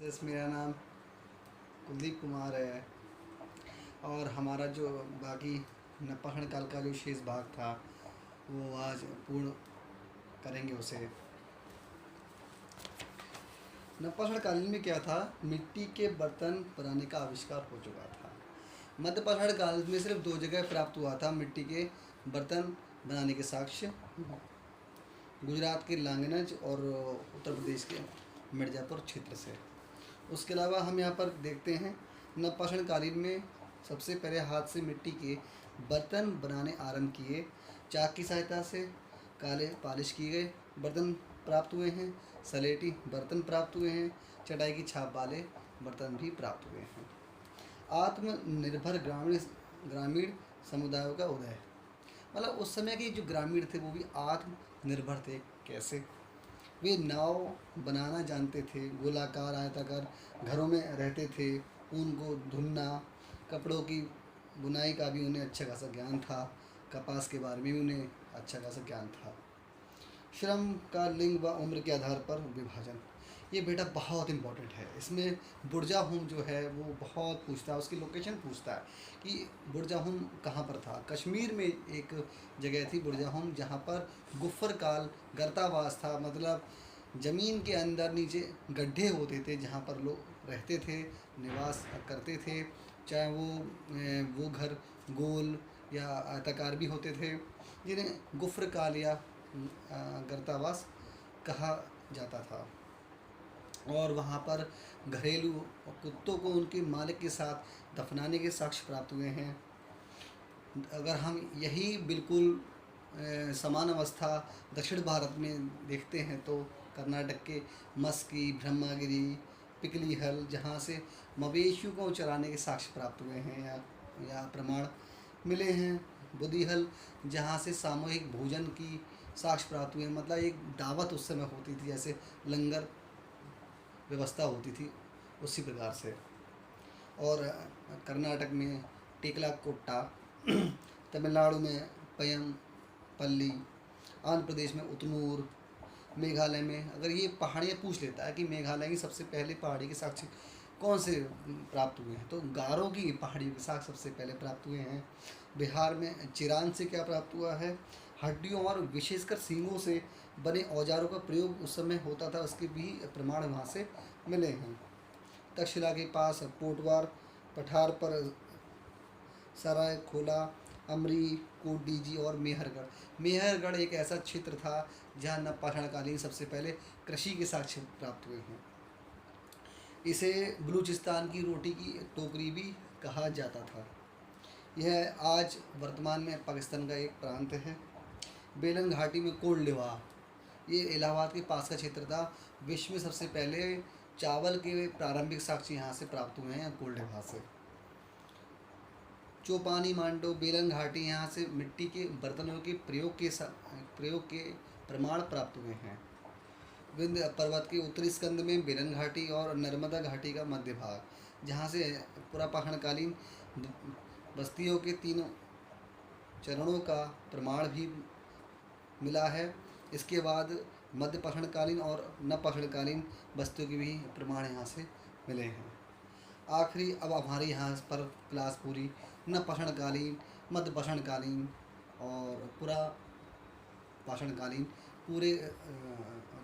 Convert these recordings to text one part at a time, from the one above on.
जैसे मेरा नाम कुलदीप कुमार है और हमारा जो बाकी नपाषण काल का जो शेष भाग था वो आज पूर्ण करेंगे उसे। नपाषण कालीन में क्या था, मिट्टी के बर्तन बनाने का आविष्कार हो चुका था। मध्यपाषाण काल में सिर्फ दो जगह प्राप्त हुआ था मिट्टी के बर्तन बनाने के साक्ष्य, गुजरात के लांगनज और उत्तर प्रदेश के मिर्ज़ापुर क्षेत्र से। उसके अलावा हम यहाँ पर देखते हैं नवपाषाण कालीन में सबसे पहले हाथ से मिट्टी के बर्तन बनाने आरंभ किए। चाक की सहायता से काले पालिश किए गए बर्तन प्राप्त हुए हैं, सलेटी बर्तन प्राप्त हुए हैं, चटाई की छाप वाले बर्तन भी प्राप्त हुए हैं। आत्मनिर्भर ग्रामीण समुदायों का उदय, मतलब उस समय के जो ग्रामीण थे वो भी आत्मनिर्भर थे। कैसे? वे नाव बनाना जानते थे, गोलाकार आयताकार घरों में रहते थे, ऊन को धुलना, कपड़ों की बुनाई का भी उन्हें अच्छा खासा ज्ञान था, कपास के बारे में भी उन्हें अच्छा खासा ज्ञान था। श्रम का लिंग व उम्र के आधार पर विभाजन, ये बेटा बहुत इम्पोर्टेंट है। इसमें बुर्जाहोम जो है वो बहुत पूछता है, उसकी लोकेशन पूछता है कि बुर्जाहोम कहाँ पर था। कश्मीर में एक जगह थी बुर्जाहोम जहाँ पर गुफर काल गर्तावास था, मतलब ज़मीन के अंदर नीचे गड्ढे होते थे जहाँ पर लोग रहते थे, निवास करते थे। चाहे वो घर गोल या आयताकार भी होते थे, जिन्हें गुफर काल या गर्तावास कहा जाता था। और वहाँ पर घरेलू कुत्तों को उनके मालिक के साथ दफनाने के साक्ष्य प्राप्त हुए हैं। अगर हम यही बिल्कुल समान अवस्था दक्षिण भारत में देखते हैं तो कर्नाटक के मस्की, ब्रह्मागिरी, पिकलीहल, जहाँ से मवेशियों को चराने के साक्ष्य प्राप्त हुए हैं या प्रमाण मिले हैं। बुदिहल, जहाँ से सामूहिक भोजन की साक्ष्य प्राप्त हुए हैं, मतलब एक दावत उस समय होती थी, जैसे लंगर व्यवस्था होती थी उसी प्रकार से। और कर्नाटक में टेकलाकोट्टा, तमिलनाडु में पय्यमपल्ली, आंध्र प्रदेश में उतनूर, मेघालय में अगर ये पहाड़ियाँ पूछ लेता है कि मेघालय की सबसे पहले पहाड़ी के साक्ष्य कौन से प्राप्त हुए हैं, तो गारो की पहाड़ियों के साक्ष्य सबसे पहले प्राप्त हुए हैं। बिहार में चिरान से क्या प्राप्त हुआ है, हड्डियों और विशेषकर सींगों से बने औजारों का प्रयोग उस समय होता था, उसके भी प्रमाण वहाँ से मिले हैं। तक्षशिला के पास पोटवार पठार पर सराय खोला, अमरी, कोटडीजी और मेहरगढ़ एक ऐसा क्षेत्र था जहाँ नवपाषाण कालीन सबसे पहले कृषि के साक्ष्य प्राप्त हुए हैं। इसे बलूचिस्तान की रोटी की टोकरी भी कहा जाता था। यह आज वर्तमान में पाकिस्तान का एक प्रांत है। बेलन घाटी में कोल्डवा, ये इलाहाबाद के पास का क्षेत्र था। विश्व में सबसे पहले चावल के प्रारंभिक साक्ष्य यहाँ से प्राप्त हुए हैं, कोल्डवा से। चौपानी मांडो, बेलन घाटी, यहाँ से मिट्टी के बर्तनों के प्रयोग के प्रमाण प्राप्त हुए हैं। विंध्य पर्वत के उत्तरी स्कंद में बेलन घाटी और नर्मदा घाटी का मध्य भाग, जहाँ से पुरापाषाणकालीन बस्तियों के तीनों चरणों का प्रमाण भी मिला है। इसके बाद मध्यपाषाणकालीन और नवपाषाणकालीन बस्तियों के भी प्रमाण यहाँ से मिले हैं। आखिरी अब हमारी यहाँ पर क्लास पूरी नवपाषाणकालीन, मध्यपाषाणकालीन और पुरापाषाणकालीन पूरे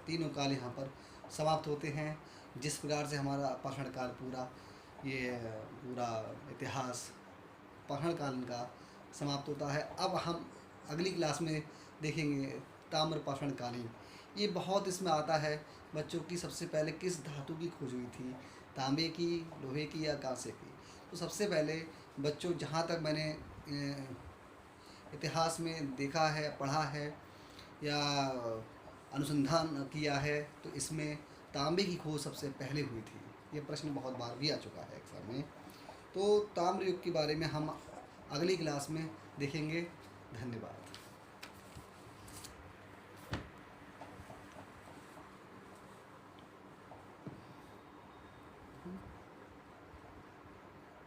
तीनों काल यहाँ पर समाप्त होते हैं। जिस प्रकार से हमारा पाषाण काल पूरा इतिहास पाषाण काल का समाप्त होता है। अब हम अगली क्लास में देखेंगे ताम्रपाषाणकालीन। ये बहुत इसमें आता है बच्चों की, सबसे पहले किस धातु की खोज हुई थी, तांबे की, लोहे की या कांसे की। तो सबसे पहले बच्चों, जहाँ तक मैंने इतिहास में देखा है, पढ़ा है या अनुसंधान किया है, तो इसमें तांबे की खोज सबसे पहले हुई थी। ये प्रश्न बहुत बार भी आ चुका है एग्जाम में। तो ताम्र युग के बारे में हम अगली क्लास में देखेंगे। धन्यवाद।